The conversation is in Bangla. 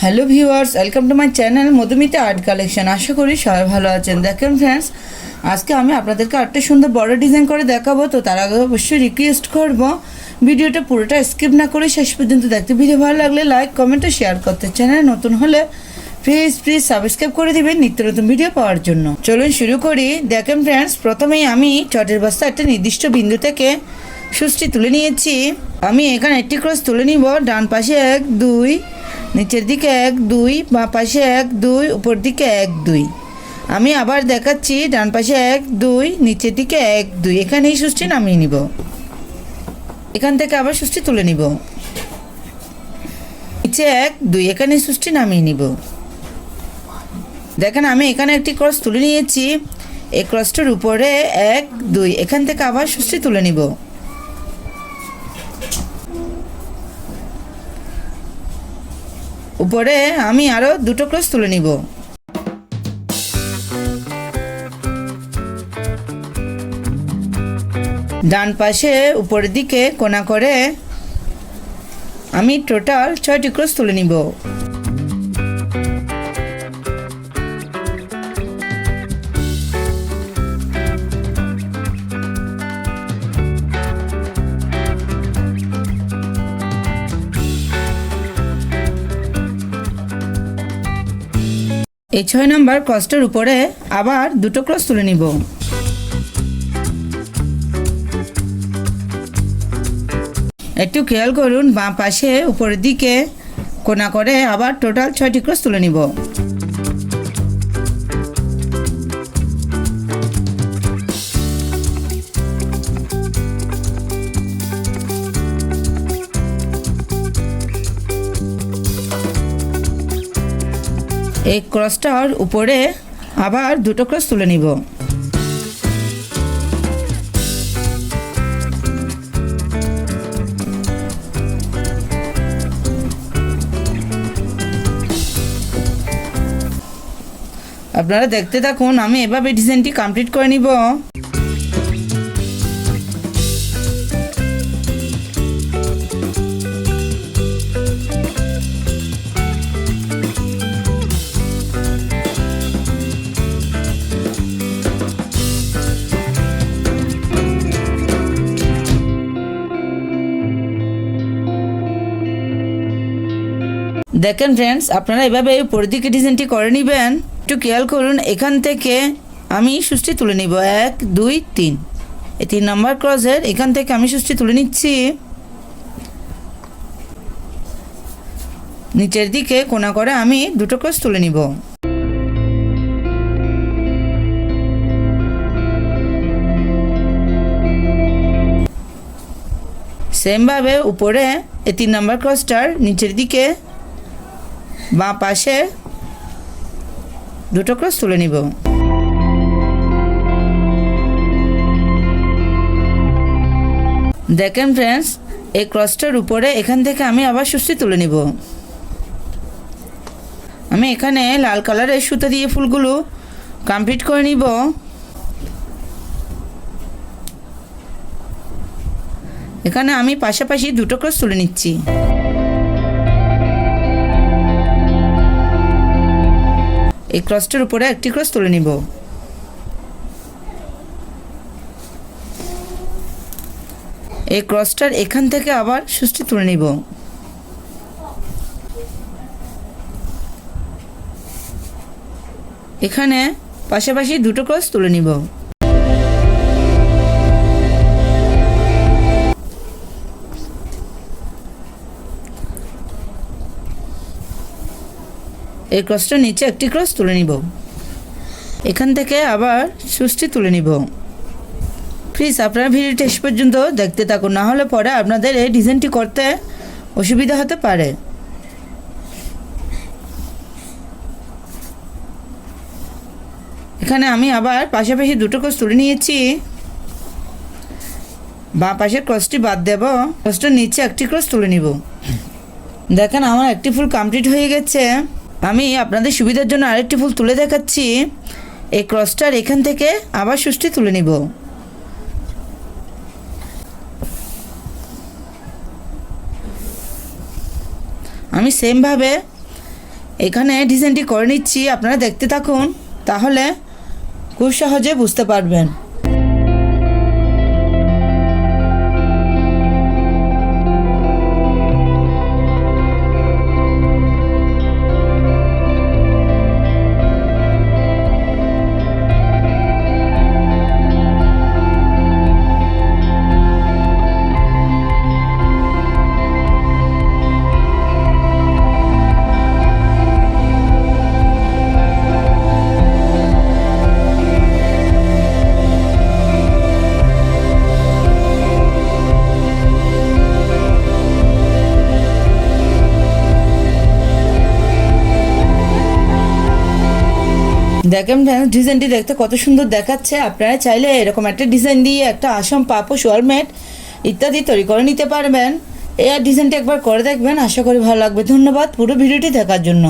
Hello viewers, welcome to my channel Madhumita art collection. আশা করি সবাই ভালো আছেন। দেখেন ফ্রেন্ডস, আজকে আমি আপনাদেরকে একটা সুন্দর বর্ডার ডিজাইন করে দেখাবো। তো তার আগে অবশ্যই রিকোয়েস্ট করব ভিডিওটা পুরোটা স্কিপ না করে শেষ পর্যন্ত দেখতে। ভিডিও ভালো লাগলে লাইক কমেন্ট ও শেয়ার করতে, চ্যানেল নতুন হলে প্লিজ সাবস্ক্রাইব করে দিবেন নিত্য নতুন ভিডিও পাওয়ার জন্য। চলুন শুরু করি। দেখেন ফ্রেন্ডস, প্রথমেই আমি চটের বস্তা একটা নির্দিষ্ট বিন্দু থেকে সুচটি তুলে নিয়েছি। আমি এখানে একটি ক্রস তুলে নিব। ডান পাশে 1 2, নিচের দিকে 1 2, বাঁ পাশে 1 2, উপর দিকে 1 2। আমি আবার দেখাচ্ছি, ডান পাশে 1 2, নিচের দিকে 1 2। এখানে এই সুচটি নামিয়ে নিব। এখান থেকে আবার সুচটি তুলে নিব। নিচে 1 2, এখানে সুচটি নামিয়ে নিব। দেখেন আমি এখানে একটি ক্রস তুলে নিয়েছি। এই ক্রসটার উপরে 1 2, এখান থেকে আবার সুচটি তুলে নিব। উপরে আমি আরো দুটো ক্রস তুলে নিব। ডান পাশে উপরের দিকে কোণা করে আমি টোটাল 6টি ক্রস তুলে নিব। এই 6 নম্বর ক্রসটার উপরে আবার দুটো ক্রস তুলে নিব। একটু খেয়াল করুন, বাঁ পাশে উপরের দিকে কোণা করে আবার টোটাল 6টি ক্রস তুলে নিব। এই ক্রসটার উপরে আবার দুটো ক্রস তুলে নিব। আপনারা দেখতে থাকুন, আমি এভাবে ডিজাইনটি কমপ্লিট করে নিব। দেখেন ফ্রেন্ডস, আপনারা এভাবে উপরের দিকে ডিজাইনটি করে নেবেন। একটু খেয়াল করুন, এখান থেকে আমি সুচটি তুলে নিব। 1 2 3, এই 3 নম্বর ক্রসের এখান থেকে আমি সুচটি তুলে নিচ্ছি। নিচের দিকে কোণা করে আমি দুটো ক্রস তুলে নিব। সেমভাবে উপরে এই 3 নম্বর ক্রসটার নিচের দিকে বাঁ পাশে দুটো ক্রস তুলে নিব। দেখেন ফ্রেন্ডস, এই ক্রসটার উপরে এখান থেকে আমি আবার সুচটি তুলে নিব। আমি এখানে লাল কালারের সুতা দিয়ে ফুলগুলো কমপ্লিট করে নিব। এখানে আমি পাশাপাশি দুটো ক্রস তুলে নিচ্ছি। এই ক্রসটার উপরে একটি ক্রস তুলে নিব। এই ক্রসটার এখান থেকে আবার সুচটি তুলে নিব। এখানে পাশাপাশি দুটো ক্রস তুলে নিব। এই ক্রসটার নিচে একটি ক্রস তুলে নিব। এখান থেকে আবার সুচটি তুলে নিব। প্লিজ আপনারা ভিডিওটি শেষ পর্যন্ত দেখতে থাকুন, না হলে পরে আপনাদের এই ডিজাইনটি করতে অসুবিধা হতে পারে। এখানে আমি আবার পাশাপাশি দুটো ক্রস তুলে নিয়েছি। বাঁ পাশের ক্রসটি বাদ দেব। ক্রসটার নিচে একটি ক্রস তুলে নিব। দেখেন আমার একটি ফুল কমপ্লিট হয়ে গেছে। আমি আপনাদের সুবিধার জন্য আরেকটি ফুল তুলে দেখাচ্ছি। এই ক্রসটার এখান থেকে আবার সুচটি তুলে নিব। আমি সেমভাবে এখানে ডিজাইনটি করে নিচ্ছি, আপনারা দেখতে থাকুন, তাহলে খুব সহজে বুঝতে পারবেন। দেখেন ফ্রেন্ডস, ডিজাইনটি দেখতে কত সুন্দর দেখাচ্ছে। আপনারা চাইলে এরকম একটা ডিজাইন দিয়ে একটা আসন, পাপোশ, ওয়ালমেট ইত্যাদি তৈরি করে নিতে পারবেন। এই ডিজাইনটি একবার করে দেখবেন, আশা করি ভালো লাগবে। ধন্যবাদ পুরো ভিডিওটি দেখার জন্য।